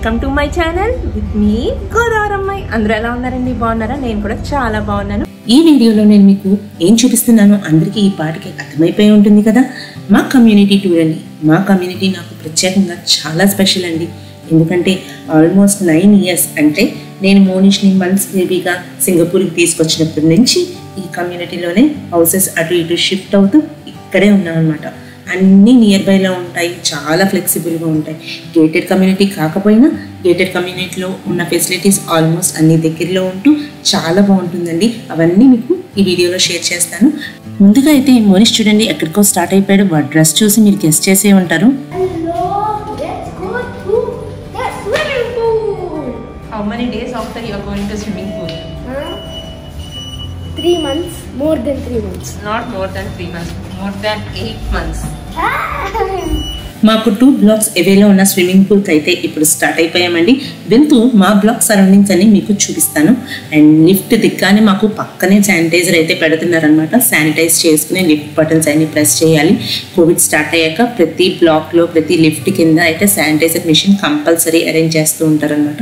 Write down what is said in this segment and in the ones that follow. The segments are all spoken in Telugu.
Welcome to my channel with me గోదావరమ్మాయి. అందరూ ఎలా ఉన్నారండి? బాగున్నారా? నేను కూడా చాలా బాగున్నాను. ఈ వీడియోలో నేను మీకు ఏం చూపిస్తున్నానో అందరికీ ఈ పాటికి అర్థమైపోయి ఉంటుంది కదా. మా కమ్యూనిటీ టూర్ అండి. మా కమ్యూనిటీ నాకు ప్రత్యేకంగా చాలా స్పెషల్ అండి. ఎందుకంటే ఆల్మోస్ట్ 9 years అంటే నేను మోనిష్ని మంత్స్ బేబీగా సింగపూర్కి తీసుకొచ్చినప్పటి నుంచి ఈ కమ్యూనిటీలోనే హౌసెస్ అటు ఇటు షిఫ్ట్ అవుతూ ఇక్కడే ఉన్నాం అనమాట. అన్నీ నియర్ బైలో ఉంటాయి, చాలా ఫ్లెక్సిబుల్గా ఉంటాయి. గేటెడ్ కమ్యూనిటీ కాకపోయినా గేటెడ్ కమ్యూనిటీలో ఉన్న ఫెసిలిటీస్ ఆల్మోస్ట్ అన్ని దగ్గరలో ఉంటూ చాలా బాగుంటుందండి. అవన్నీ మీకు ఈ వీడియోలో షేర్ చేస్తాను. ముందుగా అయితే మోనిష్ చూడండి ఎక్కడికో స్టార్ట్ అయిపోయాడు. వాడు డ్రెస్ చూసి మీరు గెస్ట్ చేసే ఉంటారు. How many days after you are going to swimming pool? 3 months, more than 3 months. Not more than 3 months, more than 8 months. మాకు 2 blocks ఎవేలో ఉన్న స్విమ్మింగ్ పూల్కి అయితే ఇప్పుడు స్టార్ట్ అయిపోయామండి. వెళ్తూ మా బ్లాక్ సరౌండింగ్స్ అన్ని మీకు చూపిస్తాను. అండ్ లిఫ్ట్ దిగ్గానే మాకు పక్కనే శానిటైజర్ అయితే పెడుతున్నారనమాట. శానిటైజ్ చేసుకుని లిఫ్ట్ బటన్స్ అన్ని ప్రెస్ చేయాలి. కోవిడ్ స్టార్ట్ అయ్యాక ప్రతి బ్లాక్లో ప్రతి లిఫ్ట్ కింద అయితే శానిటైజర్ మిషన్ కంపల్సరీ అరేంజ్ చేస్తూ ఉంటారనమాట.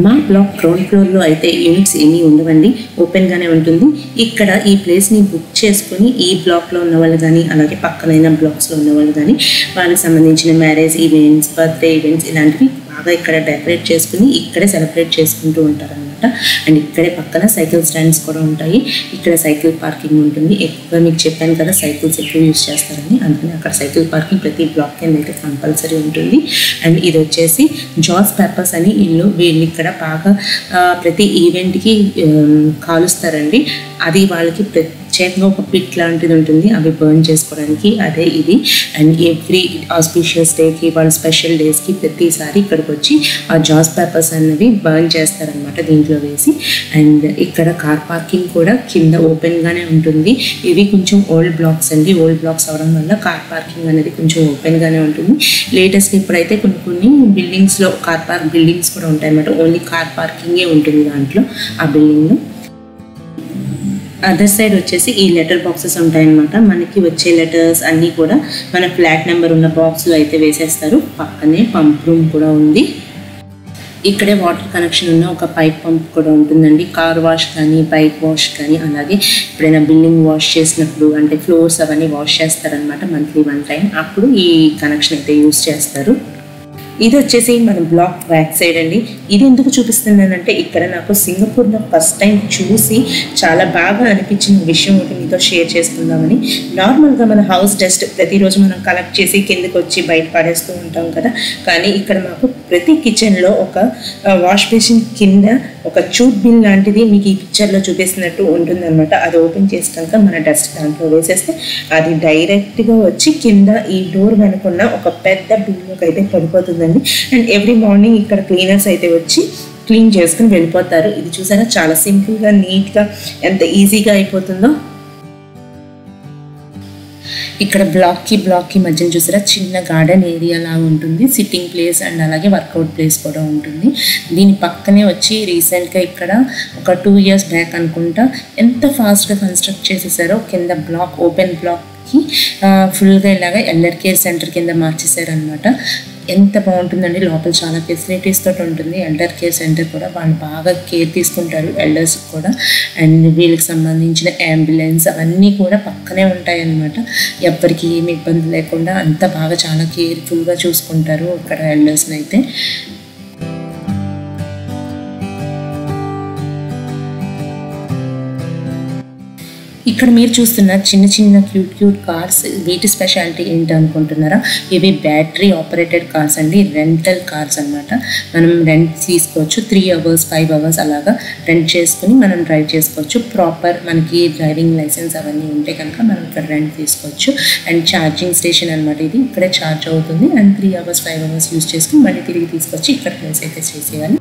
మా బ్లాక్ గ్రౌండ్ ఫ్లోర్లో అయితే యూనిట్స్ ఏమీ ఉండవండి, ఓపెన్గానే ఉంటుంది. ఇక్కడ ఈ ప్లేస్ని బుక్ చేసుకుని ఈ బ్లాక్లో ఉన్న వాళ్ళు కానీ అలాగే పక్కనైన బ్లాక్స్లో ఉన్న వాళ్ళు కానీ వాళ్ళకి సంబంధించిన మ్యారేజ్ ఈవెంట్స్, బర్త్డే ఈవెంట్స్ ఇలాంటివి బాగా ఇక్కడ డెకరేట్ చేసుకుని ఇక్కడే సెలబ్రేట్ చేసుకుంటూ ఉంటారనమాట. అండ్ ఇక్కడే పక్కన సైకిల్ స్టాండ్స్ కూడా ఉంటాయి. ఇక్కడ సైకిల్ పార్కింగ్ ఉంటుంది. ఎక్కువగా మీకు చెప్పాను కదా సైకిల్స్ ఎక్కువ యూజ్ చేస్తారని, అందుకని అక్కడ సైకిల్ పార్కింగ్ ప్రతి బ్లాక్ కింద అయితే కంపల్సరీ ఉంటుంది. అండ్ ఇది వచ్చేసి జాస్ పెప్పర్స్ అని వీళ్ళు ఇక్కడ బాగా ప్రతి ఈవెంట్కి కాలుస్తారండి. అది వాళ్ళకి ప్రత్యేకంగా ఒక పిట్ లాంటిది ఉంటుంది, అవి బర్న్ చేసుకోవడానికి. అదే ఇది. అండ్ ఎవ్రీ ఆస్పిషియస్ డేకి వాళ్ళ స్పెషల్ డేస్కి ప్రతిసారి ఇక్కడికి వచ్చి ఆ జాస్ పేపర్స్ అనేవి బర్న్ చేస్తారనమాట దీంట్లో వేసి. అండ్ ఇక్కడ కార్ పార్కింగ్ కూడా కింద ఓపెన్గానే ఉంటుంది. ఇవి కొంచెం ఓల్డ్ బ్లాక్స్ అండి. ఓల్డ్ బ్లాక్స్ అవడం వల్ల కార్ పార్కింగ్ అనేది కొంచెం ఓపెన్గానే ఉంటుంది. లేటెస్ట్ ఇప్పుడైతే కొన్ని బిల్డింగ్స్లో కార్ పార్క్ బిల్డింగ్స్ కూడా ఉంటాయి అన్నమాట. ఓన్లీ కార్ పార్కింగే ఉంటుంది దాంట్లో ఆ బిల్డింగ్లో. అదర్ సైడ్ వచ్చేసి ఈ లెటర్ బాక్సెస్ ఉంటాయన్నమాట. మనకి వచ్చే లెటర్స్ అన్నీ కూడా మన ఫ్లాట్ నెంబర్ ఉన్న బాక్స్లో అయితే వేసేస్తారు. పక్కనే పంప్ రూమ్ కూడా ఉంది. ఇక్కడే వాటర్ కనెక్షన్ ఉన్న ఒక పైప్ పంప్ కూడా ఉంటుందండి. కార్ వాష్ కానీ బైక్ వాష్ కానీ అలాగే ఎప్పుడైనా బిల్డింగ్ వాష్ చేసినప్పుడు అంటే ఫ్లోర్స్ అవన్నీ వాష్ చేస్తారనమాట మంత్లీ 1 time. అప్పుడు ఈ కనెక్షన్ అయితే యూజ్ చేస్తారు. ఇది వచ్చేసి మన బ్లాక్ బ్యాక్ సైడ్ అండి. ఇది ఎందుకు చూపిస్తున్నానంటే ఇక్కడ నాకు సింగపూర్లో ఫస్ట్ టైం చూసి చాలా బాగా అనిపించిన విషయం ఒకటి మీతో షేర్ చేసుకుందామని. నార్మల్గా మన హౌస్ డస్ట్ ప్రతిరోజు మనం కలెక్ట్ చేసి కిందకి వచ్చి బయట పడేస్తూ ఉంటాం కదా. కానీ ఇక్కడ మాకు ప్రతి కిచెన్లో ఒక వాష్ బేసిన్ కింద ఒక చూట్ బిన్ లాంటిది మీకు ఈ పిక్చర్లో చూపిస్తున్నట్టు ఉంటుందన్నమాట. అది ఓపెన్ చేసినాక మన డస్ట్ దాంట్లో వేసేస్తే అది డైరెక్ట్గా వచ్చి కింద ఈ డోర్ వెనుకున్న ఒక పెద్ద బిన్లోకి అయితే పడిపోతుంది. అండ్ ఎవ్రీ మార్నింగ్ ఇక్కడ క్లీనర్స్ అయితే వచ్చి క్లీన్ చేసుకుని వెళ్ళిపోతారు. ఇది చూసారా చాలా సింపుల్గా నీట్గా ఎంత ఈజీగా అయిపోతుందో. ఇక్కడ బ్లాక్కి మధ్యన చూసారా చిన్న గార్డెన్ ఏరియా లాగా ఉంటుంది. సిట్టింగ్ ప్లేస్ అండ్ అలాగే వర్కౌట్ ప్లేస్ కూడా ఉంటుంది. దీని పక్కనే వచ్చి రీసెంట్గా ఇక్కడ ఒక 2 years బ్యాక్ అనుకుంటా ఎంత ఫాస్ట్గా కన్స్ట్రక్ట్ చేసేసారో. కింద బ్లాక్ ఓపెన్ బ్లాక్కి ఫుల్గా ఇలాగా ఎల్డర్ కేర్ సెంటర్ కింద మార్చేశారనమాట. ఎంత బాగుంటుందండి. లోపల చాలా ఫెసిలిటీస్ తోటి ఉంటుంది. ఎల్డర్ కేర్ సెంటర్ కూడా వాళ్ళు బాగా కేర్ తీసుకుంటారు ఎల్డర్స్ కూడా. అండ్ వీళ్ళకి సంబంధించిన అంబులెన్స్ అవన్నీ కూడా పక్కనే ఉంటాయి అన్నమాట. ఎవ్వరికి ఏమి ఇబ్బంది లేకుండా అంత బాగా చాలా కేర్ఫుల్గా చూసుకుంటారు ఇక్కడ ఎల్డర్స్ని అయితే. ఇక్కడ మీరు చూస్తున్న చిన్న చిన్న క్యూట్ కార్స్ వీటి స్పెషాలిటీ ఏంటి అనుకుంటున్నారా? ఇవి బ్యాటరీ ఆపరేటెడ్ కార్స్ అండి. రెంటల్ కార్స్ అనమాట. మనం రెంట్ తీసుకోవచ్చు. 3 hours 5 hours అలాగా రెంట్ చేసుకుని మనం డ్రైవ్ చేసుకోవచ్చు. ప్రాపర్ మనకి డ్రైవింగ్ లైసెన్స్ అవన్నీ ఉంటే కనుక మనం ఇక్కడ రెంట్ తీసుకోవచ్చు. అండ్ ఛార్జింగ్ స్టేషన్ అనమాట. ఇది ఇక్కడే ఛార్జ్ అవుతుంది. అండ్ 3 hours 5 hours యూజ్ చేసుకుని మళ్ళీ తిరిగి తీసుకొచ్చి ఇక్కడ ప్లేస్ అయితే చేసేయాలి.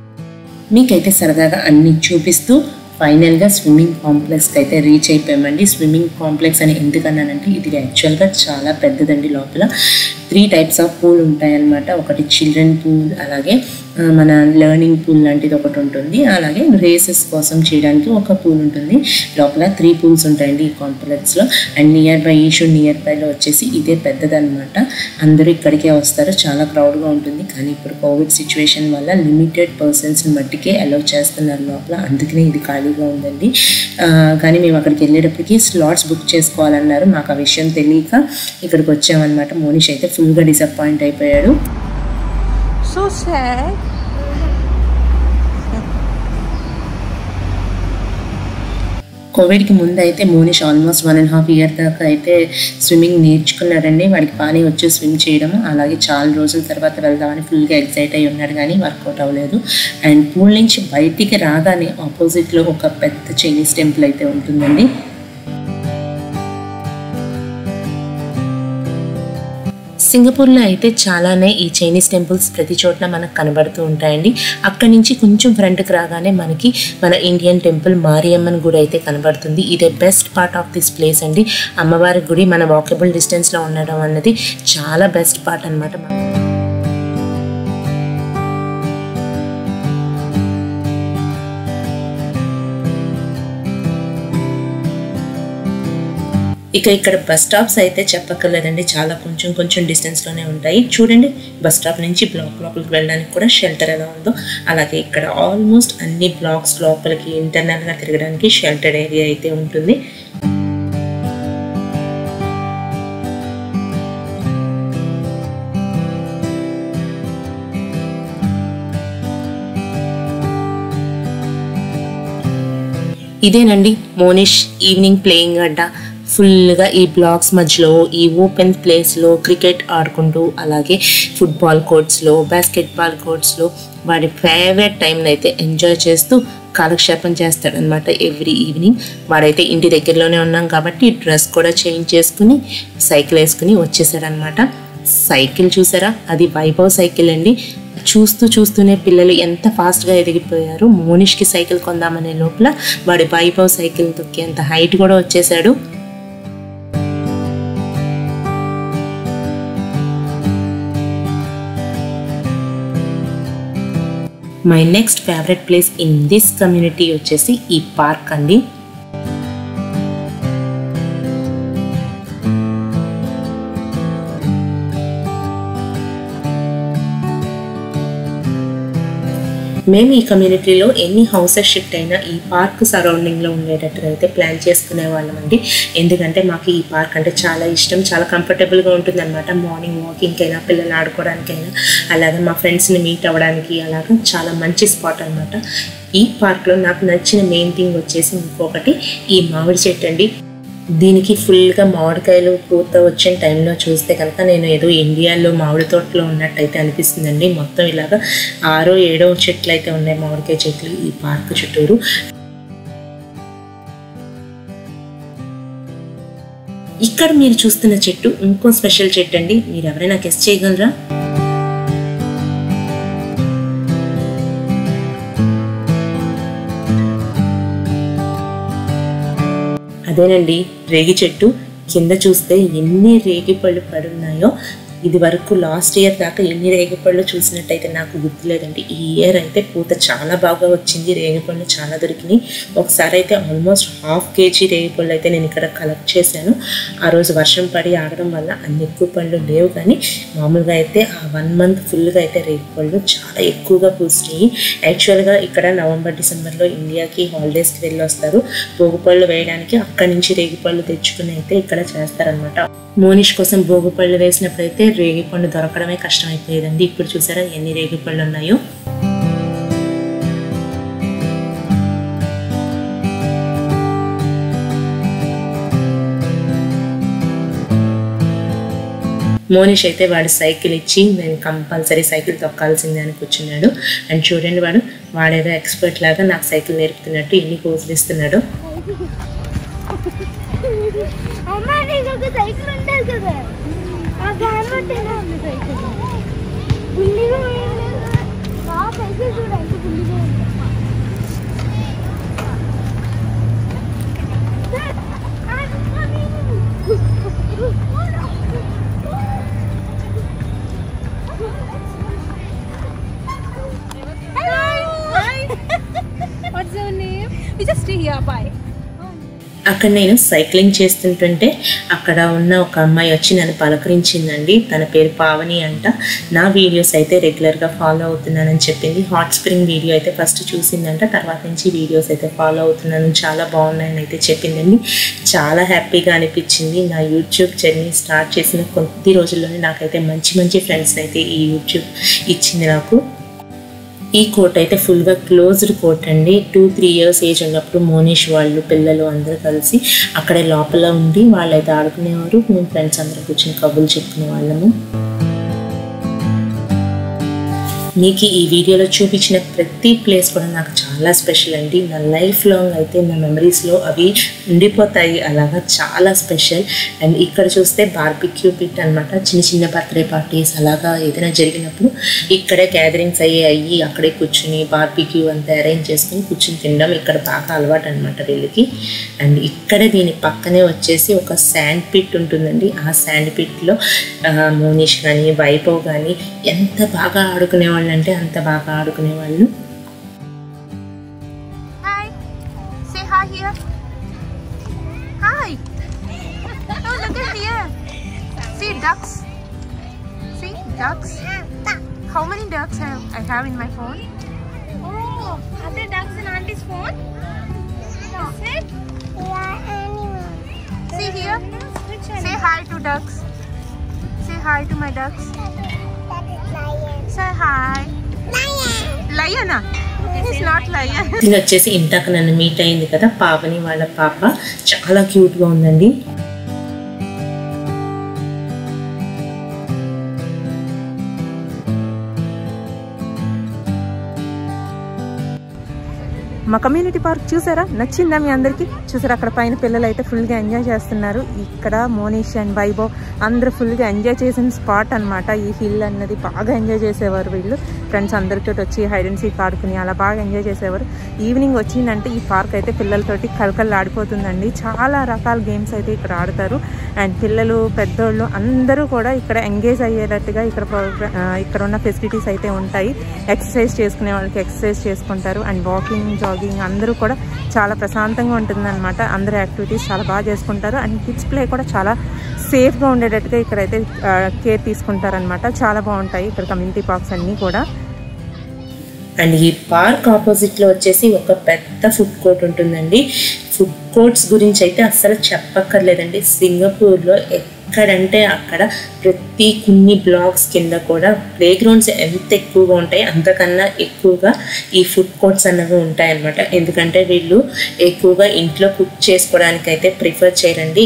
మీకైతే సరదాగా అన్ని చూపిస్తూ ఫైనల్గా స్విమ్మింగ్ కాంప్లెక్స్కి అయితే రీచ్ అయిపోయామండి. స్విమ్మింగ్ కాంప్లెక్స్ అని ఎందుకన్నానంటే ఇది యాక్చువల్గా చాలా పెద్దదండి. లోపల 3 types ఆఫ్ పూల్ ఉంటాయన్నమాట. ఒకటి చిల్డ్రన్ పూల్, అలాగే మన లెర్నింగ్ పూల్ లాంటిది ఒకటి ఉంటుంది, అలాగే రేసెస్ కోసం చేయడానికి ఒక పూల్ ఉంటుంది. లోపల 3 పూల్స్ ఉంటాయండి ఈ కాంప్లెక్స్లో. అండ్ నియర్ బైలో వచ్చేసి ఇదే పెద్దదన్నమాట. అందరూ ఇక్కడికే వస్తారు, చాలా క్రౌడ్గా ఉంటుంది. కానీ ఇప్పుడు కోవిడ్ సిచ్యువేషన్ వల్ల లిమిటెడ్ పర్సన్స్ని మట్టికే అలౌ చేస్తున్నారు లోపల, అందుకనే ఇది ఖాళీగా ఉందండి. కానీ మేము అక్కడికి వెళ్ళేటప్పటికి స్లాట్స్ బుక్ చేసుకోవాలన్నారు. మాకు ఆ విషయం తెలియక ఇక్కడికి వచ్చామన్నమాట. మోనిష్ అయితే ఫుల్గా డిసప్పాయింట్ అయిపోయాడు. So sad. కోవిడ్కి ముందు అయితే మోనిష్ ఆల్మోస్ట్ 1.5 year దాకా అయితే స్విమ్మింగ్ నేర్చుకున్నాడండి. వాడికి బాగానే వచ్చి స్విమ్ చేయడం. అలాగే చాలా రోజుల తర్వాత వెళ్దామని ఫుల్గా ఎక్సైట్ అయ్యి ఉన్నాడు, కానీ వర్కౌట్ అవ్వలేదు. అండ్ పూల్ నుంచి బయటికి రాగానే ఆపోజిట్లో ఒక పెద్ద చైనీస్ టెంపుల్ అయితే ఉంటుందండి. సింగపూర్లో అయితే చాలానే ఈ చైనీస్ టెంపుల్స్ ప్రతి చోట్ల మనకు కనబడుతూ ఉంటాయండి. అక్కడి నుంచి కొంచెం ఫ్రంట్కి రాగానే మనకి మన ఇండియన్ టెంపుల్ మారియమ్మన్ గుడి అయితే కనబడుతుంది. ఇదే best part of this place అండి. అమ్మవారి గుడి మన వాకబుల్ డిస్టెన్స్లో ఉండడం అన్నది చాలా బెస్ట్ పార్ట్ అనమాట. ఇక ఇక్కడ బస్ స్టాప్స్ అయితే చెప్పక్కర్లేదండి, చాలా కొంచెం డిస్టెన్స్లోనే ఉంటాయి. చూడండి, బస్ స్టాప్ నుంచి బ్లాక్ లోపలికి వెళ్ళడానికి కూడా షెల్టర్ ఎలా ఉందో, అలాగే ఇక్కడ ఆల్మోస్ట్ అన్ని బ్లాక్స్ లోపలికి ఇంటర్నల్గా తిరగడానికి షెల్టర్డ్ ఏరియా అయితే ఉంటుంది. ఇదేనండి మోనిష్ ఈవినింగ్ ప్లేయింగ్ అడ్డ. ఫుల్గా ఈ బ్లాక్స్ మధ్యలో ఈ ఓపెన్ ప్లేస్లో క్రికెట్ ఆడుకుంటూ, అలాగే ఫుట్బాల్ కోర్ట్స్లో, బాస్కెట్బాల్ కోర్ట్స్లో వాడి ఫేవరెట్ టైంని అయితే ఎంజాయ్ చేస్తూ కాలక్షేపం చేస్తాడనమాట ఎవ్రీ ఈవినింగ్. వాడైతే ఇంటి దగ్గరలోనే ఉన్నాం కాబట్టి డ్రెస్ కూడా చేంజ్ చేసుకుని సైకిల్ వేసుకుని వచ్చేసాడనమాట. సైకిల్ చూసారా, అది వైభవ్ సైకిల్ అండి. చూస్తూనే పిల్లలు ఎంత ఫాస్ట్గా ఎదిగిపోయారు. మోనిష్కి సైకిల్ కొందామనే లోపల వాడి వైభవ్ సైకిల్ తొక్కేంత హైట్ కూడా వచ్చేసాడు. My next favourite place in this community వచ్చేసి ఈ పార్క్ అండి. మేము ఈ కమ్యూనిటీలో ఎన్ని హౌసెస్ షిఫ్ట్ అయినా ఈ పార్క్ సరౌండింగ్లో ఉండేటట్టుగా అయితే ప్లాన్ చేసుకునే వాళ్ళం అండి. ఎందుకంటే మాకు ఈ పార్క్ అంటే చాలా ఇష్టం, చాలా కంఫర్టబుల్గా ఉంటుంది అనమాట. మార్నింగ్ వాకింగ్కైనా, పిల్లలు ఆడుకోవడానికైనా, అలాగే మా ఫ్రెండ్స్ని మీట్ అవ్వడానికి అలాగా చాలా మంచి స్పాట్ అనమాట. ఈ పార్క్లో నాకు నచ్చిన మెయిన్ థింగ్ వచ్చేసి ఇంకొకటి ఈ మామిడి చెట్టు అండి. దీనికి ఫుల్గా మామిడికాయలు పూత వచ్చిన టైంలో చూస్తే కనుక నేను ఏదో ఇండియాలో మామిడి తోటలో ఉన్నట్టయితే అనిపిస్తుందండి. మొత్తం ఇలాగా 6-7 చెట్లు అయితే ఉన్నాయి, మామిడికాయ చెట్లు ఈ పార్క్ చుట్టూరు. ఇక్కడ మీరు చూస్తున్న చెట్టు ఇంకో స్పెషల్ చెట్టు అండి. మీరు ఎవరైనా గెస్ చేయగలరా? అదేనండి రేగి చెట్టు. కింద చూస్తే ఎన్ని రేగి పళ్ళు పడున్నాయో. ఇది వరకు లాస్ట్ ఇయర్ దాకా ఎన్ని రేగిపళ్ళు చూసినట్టయితే నాకు గుర్తులేదండి. ఈ ఇయర్ అయితే పూత చాలా బాగా వచ్చింది, రేగిపళ్ళు చాలా దొరికినాయి. ఒకసారి అయితే ఆల్మోస్ట్ 1/2 kg రేగిపళ్ళు అయితే నేను ఇక్కడ కలెక్ట్ చేశాను. ఆ రోజు వర్షం పడి ఆగడం వల్ల అన్ని ఎక్కువ పళ్ళు లేవు, కానీ మామూలుగా అయితే ఆ 1 month ఫుల్గా అయితే రేగిపళ్ళు చాలా ఎక్కువగా పూసినాయి. యాక్చువల్గా ఇక్కడ నవంబర్ డిసెంబర్లో ఇండియాకి హాలిడేస్కి వెళ్ళి వస్తారు, భోగిపళ్ళు వేయడానికి. అక్కడి నుంచి రేగిపళ్ళు తెచ్చుకుని అయితే ఇక్కడ చేస్తారనమాట. మోనిష్ కోసం భోగిపళ్ళు వేసినప్పుడైతే రేగిపళ్ళు దొరకడమే కష్టమైపోయేదండి. ఇప్పుడు చూసారా ఎన్ని రేగిపళ్ళు ఉన్నాయో. మోనిష్ అయితే వాడు సైకిల్ ఇచ్చి నేను కంపల్సరీ సైకిల్ తొక్కాల్సిందే అని కూర్చున్నాడు. అండ్ చూడండి వాడేదో ఎక్స్పర్ట్ లాగా నాకు సైకిల్ నేర్పుతున్నట్టు ఎన్ని పోజులు ఇస్తున్నాడు. అక్కడ నేను సైక్లింగ్ చేస్తుంటుంటే అక్కడ ఉన్న ఒక అమ్మాయి వచ్చి నన్ను పలకరించిందండి. తన పేరు పావని అంట. నా వీడియోస్ అయితే రెగ్యులర్గా ఫాలో అవుతున్నానని చెప్పింది. హాట్ స్ప్రింగ్ వీడియో అయితే ఫస్ట్ చూసిందంట, తర్వాత నుంచి వీడియోస్ అయితే ఫాలో అవుతున్నాను, చాలా బాగున్నాయని అయితే చెప్పిందండి. చాలా హ్యాపీగా అనిపించింది. నా యూట్యూబ్ జర్నీ స్టార్ట్ చేసిన కొద్ది రోజుల్లోనే నాకైతే మంచి మంచి ఫ్రెండ్స్ని అయితే ఈ యూట్యూబ్ ఇచ్చింది నాకు. ఈ కోర్ట్ అయితే ఫుల్గా క్లోజ్డ్ కోర్ట్ అండి. 2-3 years ఏజ్ ఉన్నప్పుడు మోనిష్ వాళ్ళు పిల్లలు అందరూ కలిసి అక్కడే లోపల ఉండి వాళ్ళైతే ఆడుకునేవారు. మేము ఫ్రెండ్స్ అందరూ కూర్చొని కబుర్లు చెప్పుకునే వాళ్ళము. మీకు ఈ వీడియోలో చూపించిన ప్రతి ప్లేస్ కూడా నాకు చాలా స్పెషల్ అండి. నా లైఫ్ లాంగ్ అయితే నా మెమరీస్లో అవి ఉండిపోతాయి, అలాగా చాలా స్పెషల్. అండ్ ఇక్కడ చూస్తే బార్బిక్యూ పిట్ అనమాట. చిన్న చిన్న బర్త్డే పార్టీస్ అలాగా ఏదైనా జరిగినప్పుడు ఇక్కడే గ్యాదరింగ్స్ అయ్యి అక్కడే కూర్చుని బార్బిక్యూ అంతా అరేంజ్ చేసుకుని కూర్చుని తినడం ఇక్కడ బాగా అలవాటు అనమాట వీళ్ళకి. అండ్ ఇక్కడే దీని పక్కనే వచ్చేసి ఒక శాండ్ పిట్ ఉంటుందండి. ఆ శాండ్ పిట్లో మోనిష్ కానీ వైభవ్ కానీ ఎంత బాగా ఆడుకునేవాళ్ళు అంటే అంత బాగా ఆడుకునేవాళ్ళు. Hi. Say hi here. Hi. Oh, look at here. See ducks. See ducks. How many ducks I have in my phone? Oh, are there ducks in Auntie's phone? Is it? Yeah, animals. See here. Say hi to ducks. Say hi to my ducks. Say hi. Lion. It's not lion. ఇది వచ్చేసి ఇంటాక నన్ను మీట్ అయింది కదా పావని వాళ్ళ పాప, చాలా క్యూట్గా ఉందండి. మా కమ్యూనిటీ పార్క్ చూసారా, నచ్చిందా మీ అందరికీ? చూసారా అక్కడ పైన పిల్లలు అయితే ఫుల్గా ఎంజాయ్ చేస్తున్నారు. ఇక్కడ మోనిష్ అండ్ వైభవ్ అందరూ ఫుల్గా ఎంజాయ్ చేసిన స్పాట్ అనమాట. ఈ హిల్ అన్నది బాగా ఎంజాయ్ చేసేవారు వీళ్ళు. ఫ్రెండ్స్ అందరితో వచ్చి హైడ్ అండ్ సీక్ ఆడుకుని అలా బాగా ఎంజాయ్ చేసేవారు. ఈవినింగ్ వచ్చిందంటే ఈ పార్క్ అయితే పిల్లలతోటి కలకల్లా ఆడిపోతుందండి. చాలా రకాల గేమ్స్ అయితే ఇక్కడ ఆడతారు. అండ్ పిల్లలు పెద్దోళ్ళు అందరూ కూడా ఇక్కడ ఎంగేజ్ అయ్యేటట్టుగా ఇక్కడ ఉన్న ఫెసిలిటీస్ అయితే ఉంటాయి. ఎక్సర్సైజ్ చేసుకునే వాళ్ళకి ఎక్సర్సైజ్ చేసుకుంటారు. అండ్ వాకింగ్ జాగింగ్ అందరూ కూడా చాలా ప్రశాంతంగా ఉంటుందన్నమాట. అందరూ యాక్టివిటీస్ చాలా బాగా చేసుకుంటారు. అండ్ కిడ్స్ ప్లే కూడా చాలా సేఫ్గా ఉండేటట్టుగా ఇక్కడైతే కేర్ తీసుకుంటారనమాట. చాలా బాగుంటాయి ఇక్కడ కమ్యూనిటీ పార్క్స్ అన్నీ కూడా. అండ్ ఈ పార్క్ ఆపోజిట్లో వచ్చేసి ఒక పెద్ద ఫుడ్ కోర్ట్ ఉంటుందండి. ఫుడ్ కోర్ట్స్ గురించి అయితే అస్సలు చెప్పక్కర్లేదండి. సింగపూర్లో ఎక్కడంటే అక్కడ ప్రతి కొన్ని బ్లాక్స్ కింద కూడా ప్లే గ్రౌండ్స్ ఎంత ఎక్కువగా ఉంటాయి అంతకన్నా ఎక్కువగా ఈ ఫుడ్ కోర్ట్స్ అన్నవి ఉంటాయన్నమాట. ఎందుకంటే వీళ్ళు ఎక్కువగా ఇంట్లో కుక్ చేసుకోవడానికి అయితే ప్రిఫర్ చేయరండి.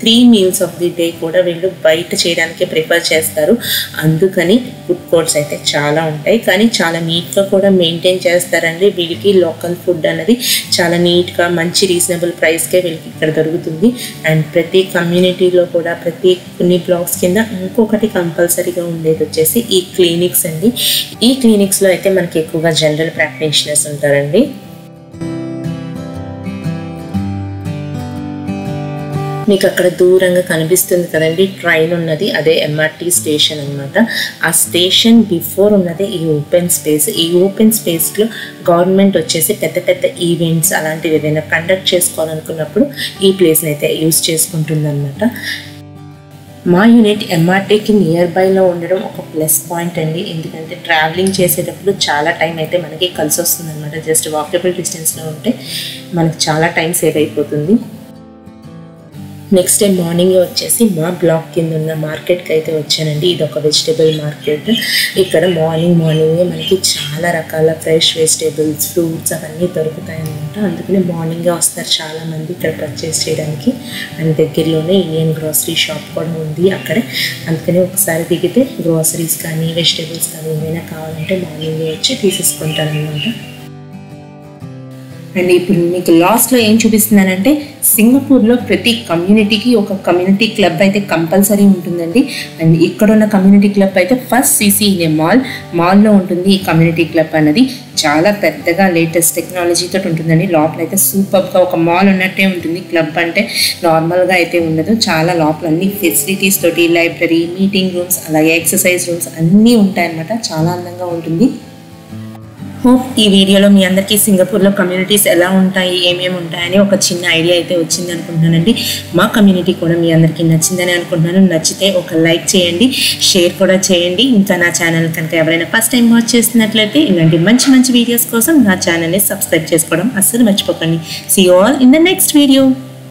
3 meals ఆఫ్ ది డే కూడా వీళ్ళు బయట చేయడానికి ప్రిఫర్ చేస్తారు. అందుకని ఫుడ్ కోర్ట్స్ అయితే చాలా ఉంటాయి, కానీ చాలా నీట్గా కూడా మెయింటైన్ చేస్తారండి. వీళ్ళకి లోకల్ ఫుడ్ అనేది చాలా నీట్గా మంచి రీజనబుల్ ప్రైస్కే వీళ్ళకి ఇక్కడ దొరుకుతుంది. అండ్ ప్రతి కమ్యూనిటీలో కూడా ప్రతి కొన్ని బ్లాక్స్ కింద ఇంకొకటి కంపల్సరీగా ఉండేది వచ్చేసి ఈ క్లినిక్స్ అండి. ఈ క్లినిక్స్లో అయితే మనకి ఎక్కువగా జనరల్ ప్రాక్టీషనర్స్ ఉంటారండి. మీకు అక్కడ దూరంగా కనిపిస్తుంది కదండి ట్రైన్ ఉన్నది, అదే MRT స్టేషన్ అనమాట. ఆ స్టేషన్ బిఫోర్ ఉన్నది ఈ ఓపెన్ స్పేస్. ఈ ఓపెన్ స్పేస్లో గవర్నమెంట్ వచ్చేసి పెద్ద పెద్ద ఈవెంట్స్ అలాంటివి ఏదైనా కండక్ట్ చేసుకోవాలనుకున్నప్పుడు ఈ ప్లేస్ని అయితే యూజ్ చేసుకుంటుందన్నమాట. మా యూనిట్ MRTకి నియర్ బైలో ఉండడం ఒక ప్లస్ పాయింట్ అండి. ఎందుకంటే ట్రావెలింగ్ చేసేటప్పుడు చాలా టైం అయితే మనకి కలిసి వస్తుంది అనమాట. జస్ట్ వాకబుల్ డిస్టెన్స్లో ఉంటే మనకి చాలా టైం సేవ్ అయిపోతుంది. నెక్స్ట్ డే మార్నింగ్ వచ్చేసి మా బ్లాక్ కింద ఉన్న మార్కెట్కి అయితే వచ్చానండి. ఇది ఒక వెజిటేబుల్ మార్కెట్. ఇక్కడ మార్నింగే మనకి చాలా రకాల ఫ్రెష్ వెజిటేబుల్స్, ఫ్రూట్స్ అవన్నీ దొరుకుతాయి అనమాట. అందుకని మార్నింగే వస్తారు చాలామంది ఇక్కడ పర్చేస్ చేయడానికి. అండ్ దగ్గరలోనే ఇండియన్ గ్రోసరీ షాప్ కూడా ఉంది అక్కడే. అందుకని ఒకసారి దిగితే గ్రోసరీస్ కానీ వెజిటేబుల్స్ కానీ ఏమైనా కావాలంటే మార్నింగే వచ్చి తీసేసుకుంటారనమాట. అండ్ ఇప్పుడు మీకు లాస్ట్లో ఏం చూపిస్తున్నానంటే సింగపూర్లో ప్రతి కమ్యూనిటీకి ఒక కమ్యూనిటీ క్లబ్ అయితే కంపల్సరీ ఉంటుందండి. అండ్ ఇక్కడ ఉన్న కమ్యూనిటీ క్లబ్ అయితే ఫస్ట్ CC ఇన్ మాల్లో ఉంటుంది. ఈ కమ్యూనిటీ క్లబ్ అనేది చాలా పెద్దగా లేటెస్ట్ టెక్నాలజీతో ఉంటుందండి. లోపల అయితే సూపర్గా ఒక మాల్ ఉన్నట్టే ఉంటుంది. క్లబ్ అంటే నార్మల్గా అయితే ఉండదు. చాలా లోపల అన్ని ఫెసిలిటీస్ తోటి లైబ్రరీ, మీటింగ్ రూమ్స్, అలాగే ఎక్సర్సైజ్ రూమ్స్ అన్నీ ఉంటాయన్నమాట. చాలా అందంగా ఉంటుంది. హోప్ ఈ వీడియోలో మీ అందరికీ సింగపూర్లో కమ్యూనిటీస్ ఎలా ఉంటాయి, ఏమేమి ఉంటాయని ఒక చిన్న ఐడియా అయితే వచ్చింది అనుకుంటున్నానండి. మా కమ్యూనిటీ కూడా మీ అందరికీ నచ్చిందని అనుకుంటున్నాను. నచ్చితే ఒక లైక్ చేయండి, షేర్ కూడా చేయండి. ఇంకా నా ఛానల్ కనుక ఎవరైనా ఫస్ట్ టైం వాచ్ చేస్తున్నట్లయితే ఇలాంటి మంచి మంచి వీడియోస్ కోసం నా ఛానల్ని సబ్స్క్రైబ్ చేసుకోవడం అస్సలు మర్చిపోకండి. See you all in the next video.